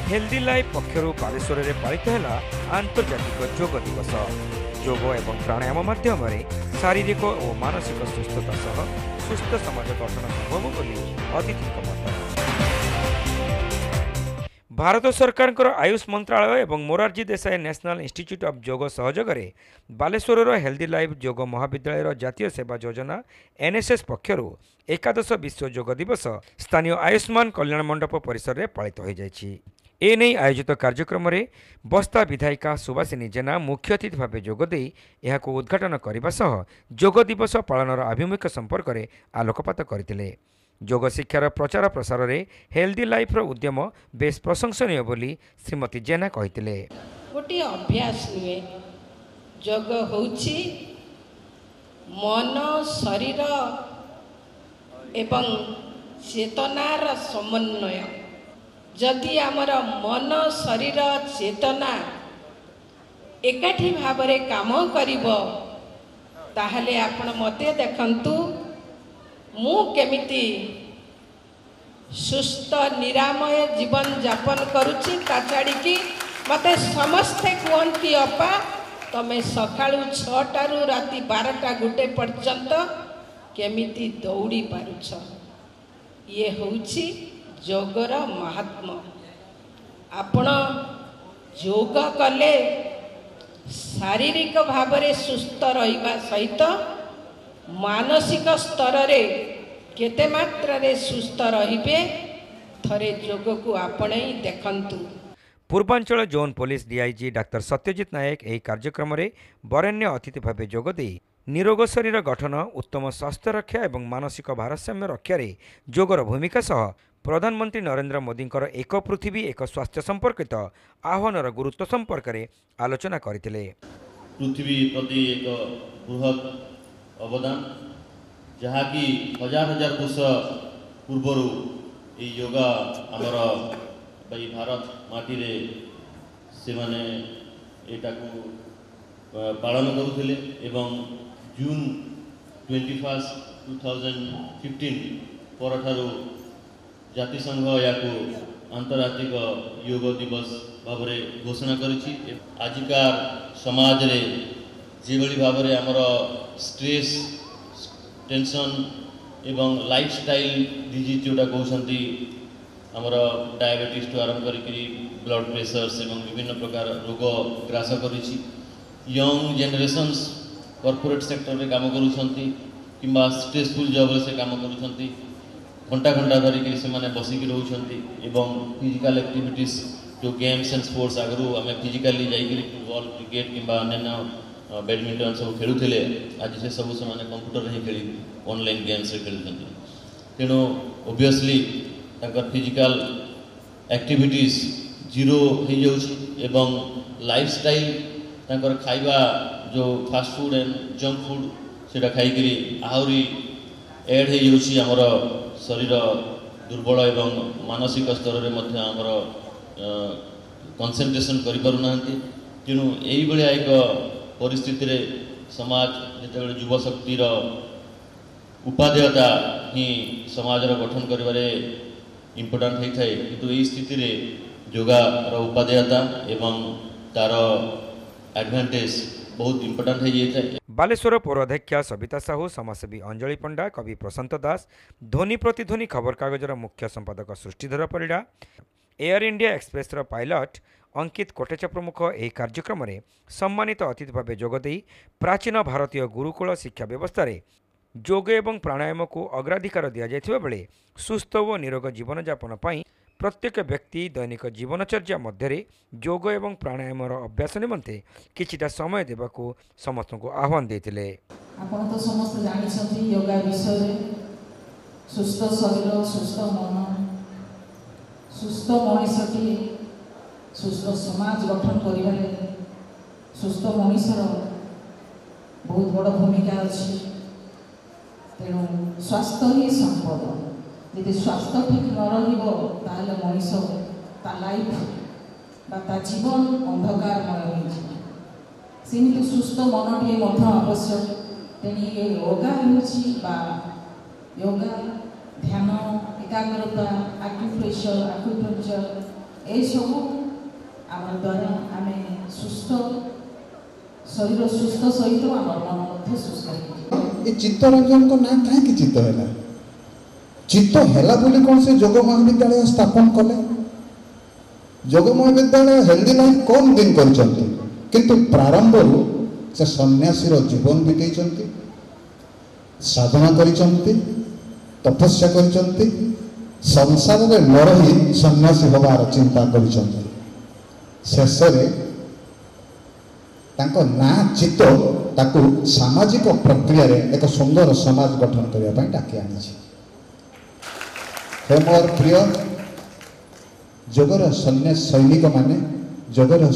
Healthy life पक्षर Baleshwar में पालित है आंतर्जातिक योग दिवस। योग एवं प्राणायाम माध्यम शारीरिक और मानसिक सुस्थता सह सुस्थ समाज गठन संभव बोली अतिथि मत। भारत सरकार आयुष मंत्रालय एवं Morarji Desai national institute of योग सहयोग में बालेश्वर हेल्दी लाइफ योग महाविद्यालय जातीय सेवा योजना एनएसएस पक्षर एकादश विश्व योग दिवस स्थानीय आयुष्मान कल्याण मंडप परिसर में पालित हो जाएगी। एने आयोजित कार्यक्रम में बस्ता विधायिका सुभाषिनी जेना मुख्य अतिथि भाव जोगदे यह उद्घाटन करने सह योग दिवस पालनर आभिमुख्य संपर्क में आलोकपात करते। योग शिक्षार प्रचार प्रसार में हेल्दी लाइफ उद्यम बेस प्रशंसनीय बोली श्रीमती जेना कहते। गोटे अभ्यास नुहे योग होउछि मन शरीर एवं चेतनार समन्वय। जदि आमर मन शरीर चेतना एकाठी भावरे काम करिबो ताहले आपण मते देखंतु मु केमिति सुस्थ निरामय जीवन यापन करुछि। ता छाड़ी मते समस्ते कहती अपा तमे सकाळु 6टारू राति 12टा गुटे पर्यंत केमिति दौड़ी पारुछ। ये होउछि योगर महात्मा। आपण योग कले शारीरिक भावरे सुस्थ रहिबा सहित मानसिक स्तर रे केते मात्रा रे सुस्थ रहिबे थरे योग को आपणे देखंतु। Purvanchal zone police DIG doctor Satyajit Nayak यह कार्यक्रम में बरेण्य अतिथि भाव जोगदे निरोग शरीर गठन उत्तम स्वास्थ्य रक्षा एवं मानसिक भारसाम्य रक्षा योगर भूमिका सह प्रधानमंत्री नरेंद्र मोदी एक पृथ्वी एक स्वास्थ्य संपर्कित आह्वानर गुरुत्व संपर्क में आलोचना करथिले। पृथ्वी प्रति एक बृहत अवदान जहाँकि हजार हजार वर्ष पूर्वर योगा आमर भाई भारत माटी रे से माने एटा को पालन करुथिले एवं जून 21 2015 परठारु जातिसंघ या अंतर्राष्ट्रीय योग दिवस भाव में घोषणा करिछि। आजिकार समाज रे जेभली भाव में आमर स्ट्रेस टेंशन एवं लाइफस्टाइल डिजीज जोटा कहते आमर डायबिटीज टू आरंभ करी ब्लड प्रेशर एवं विभिन्न प्रकार रोग ग्रास करिछि। यंग जनरेशन्स कॉर्पोरेट सेक्टर में काम करुछंती किंबा स्ट्रेसफुल जॉब से काम करुछंती घंटा घंटा धरिकी से माने बसिकी रहउछंती एवं फिजिकल एक्टिविटीज जो गेम्स एंड स्पोर्ट्स आगु आम फिजिकाली जाइकरी फुटबॉल क्रिकेट किंबा अन्य बैडमिंटन सब खेलुथिले आज से सब से माने कंप्यूटर ही खेली ऑनलाइन गेम्स रे खेलुछंती। तेणु ओबियसली ताकर फिजिकल एक्टिविटीज जीरो हो जाउछि एवं लाइफस्टाइल ताकर खाइबा जो fast food and junk food सेटा खाइकरी आहुरी एड हो जाउछि हमर शरीर दुर्बल एवं मानसिक स्तर में आमर कंसंट्रेशन करि पारु नांती। तेणु एई भलिया एक परिस्थिति रे समाज जेतेबेले युवा शक्तिर उपादेयता ही समाज गठन करिबारे इम्पोर्टेंट होता है किंतु एई स्थिति रे योगार उपादेयता एवं तार एडवांटेज बहुत इम्पोर्टेंट हो जाता है। बालेश्वर पौराध्यक्षा सविता साहू समाजसेवी अंजलि पंडा कवि प्रशांत दास ध्वनि प्रतिध्वनि खबर कागजर मुख्य संपादक Srishtidhar Parida air India express pilot Ankit Kotech प्रमुख यह कार्यक्रम में सम्मानित अतिथि भाव जोगदे प्राचीन भारतीय गुरुकुल शिक्षा व्यवस्था रे योग एवं प्राणायाम को अग्राधिकार दि जाइथिबा बेले सुस्थ और निरोग जीवन यापन पाई प्रत्येक व्यक्ति दैनिक जीवनचर्या मध्य योग एवं प्राणायाम अभ्यास निमंते किछिटा समय देबाकू समस्त को आह्वान देथिले। आपण तो समस्त जानिछथि योगा विषय रे सुस्थ शरीर सुस्थ मन सुस्थ मनुष्यटी सुस्थ समाज गठन करिबारे सुस्थ मनुष्यर बहुत बड़ भूमिका अछि। तेणु स्वास्थ्य ही संपद। यदि स्वास्थ्य ठीक न रहिबो ताले मनुष्य ता लाइफ बा ता जीवन अंधकारमय होइछि। सेमिति सुस्थ मनटिए मध्य आवश्यक। तेणु ये योगा होछि बा योगा ध्यान एकाग्रता आक्युप्रेशर आक्युपंक्चर ଏସବୁ ଆମ ଦ୍ୱାରା ଆମେ ସୁସ୍ଥ ଶରୀର ସୁସ୍ଥ ସହିତ ଆମର ମନ ମଧ୍ୟ ସୁସ୍ଥ ହେଇଯିବ। ଏ ଚିତ୍ତରଞ୍ଜନଙ୍କ ନାଁ କାହିଁକି ଚିତ୍ତ ହେଲା? ଚିତ୍ତ ହେଲା ବୋଲି କ'ଣ ସେ ଯୋଗ ମହାବିଦ୍ୟାଳୟ ସ୍ଥାପନ କଲେ? ଯୋଗ ମହାବିଦ୍ୟାଳୟ ହେଲ୍ଦି ଲାଇଫ୍ କମ୍ ଦିନ କରିଛନ୍ତି, କିନ୍ତୁ ପ୍ରାରମ୍ଭରୁ ସେ ସନ୍ନ୍ୟାସୀର ଜୀବନ ବିତେଇଛନ୍ତି, ସାଧନା କରିଛନ୍ତି, ତପସ୍ୟା କରିଛନ୍ତି, ସଂସାରରେ ନ ରହି ସନ୍ନ୍ୟାସୀ ହେବାର ଚିନ୍ତା କରିଛନ୍ତି। ଶେଷରେ ତାଙ୍କ ନାଁ ଚିତ୍ତ ତାକୁ ସାମାଜିକ ପ୍ରକ୍ରିୟାରେ ଏକ ସୁନ୍ଦର ସମାଜ ଗଠନ କରିବା ପାଇଁ ଡାକି ଆଣିଛି। ହେ ମୋର ପ୍ରିୟ ଯୋଗର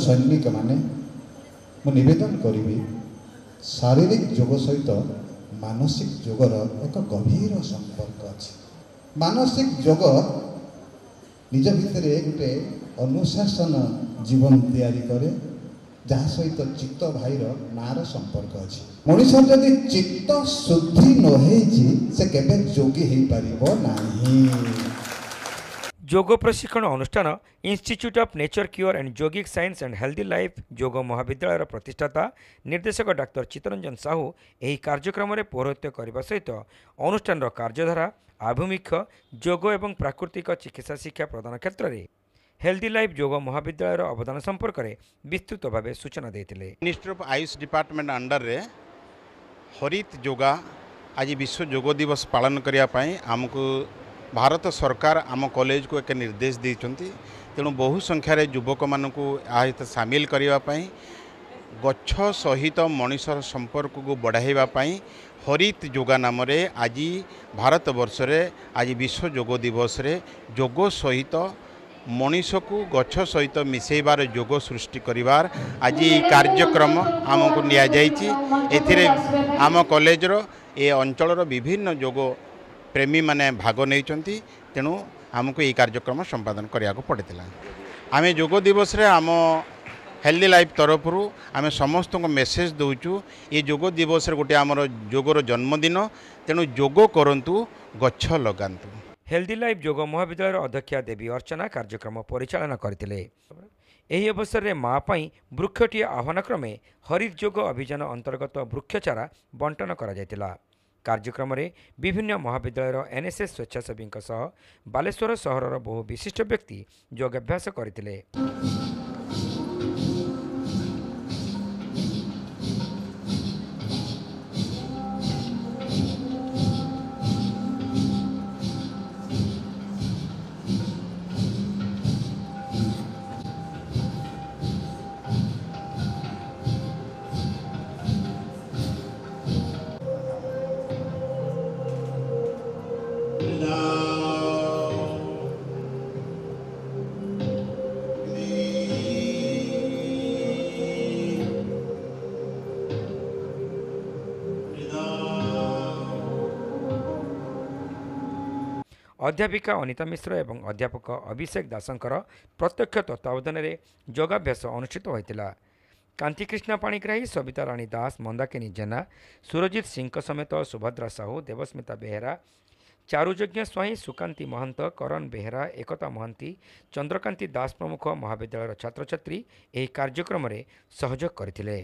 ସୈନିକମାନେ ମୁଁ ନିବେଦନ କରିବି, ଶାରୀରିକ ଯୋଗ ସହିତ ମାନସିକ ଯୋଗର ଏକ ଗଭୀର ସମ୍ପର୍କ ଅଛି। ମାନସିକ ଯୋଗ ନିଜ ଭିତରେ ଗୋଟେ ଅନୁଶାସନ ଜୀବନ ତିଆରି କରେ, ଯାହା ସହିତ ଚିତ୍ତ ଭାଇର ନାଁର ସମ୍ପର୍କ ଅଛି। ମଣିଷ ଯଦି ଚିତ୍ତ ଶୁଦ୍ଧି ନ ହେଇଛି ସେ କେବେ ଯୋଗୀ ହେଇପାରିବ ନାହିଁ। যোগ প্রশিক্ষণ অনুষ্ঠান institute of nature cure and yogic science and healthy life ଯୋଗ ମହାବିଦ୍ୟାଳୟର ପ୍ରତିଷ୍ଠାତା ନିର୍ଦ୍ଦେଶକ ଡାକ୍ତର ଚିତ୍ତରଞ୍ଜନ ସାହୁ ଏହି କାର୍ଯ୍ୟକ୍ରମରେ ପୌରୋହିତ୍ୟ କରିବା ସହିତ ଅନୁଷ୍ଠାନର କାର୍ଯ୍ୟଧାରା, ଆଭିମୁଖ୍ୟ, ଯୋଗ ଏବଂ ପ୍ରାକୃତିକ ଚିକିତ୍ସା ଶିକ୍ଷା ପ୍ରଦାନ କ୍ଷେତ୍ରରେ ହେଲ୍ଦି ଲାଇଫ୍ ଯୋଗ ମହାବିଦ୍ୟାଳୟର ଅବଦାନ ସମ୍ପର୍କରେ ବିସ୍ତୃତ ଭାବେ ସୂଚନା ଦେଇଥିଲେ। Ministry of Ayush department under रे हरित योगा आज विश्व योग दिवस पालन करने आमको भारत सरकार आम कॉलेज को एक निर्देश देते, तेणु बहु संख्यार युवक मानक सामिल करने गछ सहित मनुष्यर संपर्क को बढ़ावाई हरित योगा नाम आज भारत वर्ष रे आज विश्व योग दिवस रे योग सहित मनीष को गछ सहित मिसेबार योग सृष्टि करिवार आज कार्यक्रम आमको निया जाइछि। एथिरे आम कॉलेजर ए अंचलर विभिन्न योग प्रेमी माने भाग नैचंती, तेणु आमको ये कार्यक्रम संपादन करिया को पड़िथिला। आमे योग दिवस रे आम हेल्दी लाइफ तरफ आम समस्त को मेसेज दौचु, ये योग दिवस रे गोटे आमर योगर जन्मदिन, तेणु योग करंतु गछ लगांतु। हेल्दी लाइफ जोग महाविद्यालय अध्यक्षा देवी अर्चना कार्यक्रम परिचालन करथिले। एही अवसर में माँ पाई वृक्षटीए आह्वान क्रमे हरित जोग अभियान अंतर्गत वृक्षचारा बंटन करा जायतिला। कार्यक्रम में विभिन्न महाविद्यालयर एनएसएस स्वेच्छासेवी सह बालेश्वर सहरर बहु विशिष्ट व्यक्ति योगाभ्यास करथिले। अध्यापिका अनिता मिश्र एवं अध्यापक अभिषेक दासंकर प्रत्यक्ष तत्वावधान में योगाभ्यास अनुष्ठित होता। कांतिकृष्णा पाणिग्राही, सविता राणी दास, मंदाकिनी जेना, सुरजित सिंह समेत सुभद्रा साहू, देवस्मिता बेहेरा, चारुयज्ञ स्वाई, सुकांती महंत, करण बेहेरा, एकता महंती, चंद्रकांती दास प्रमुख महाविद्यालय छात्र छात्री यह कार्यक्रम में सहयोग करथिले।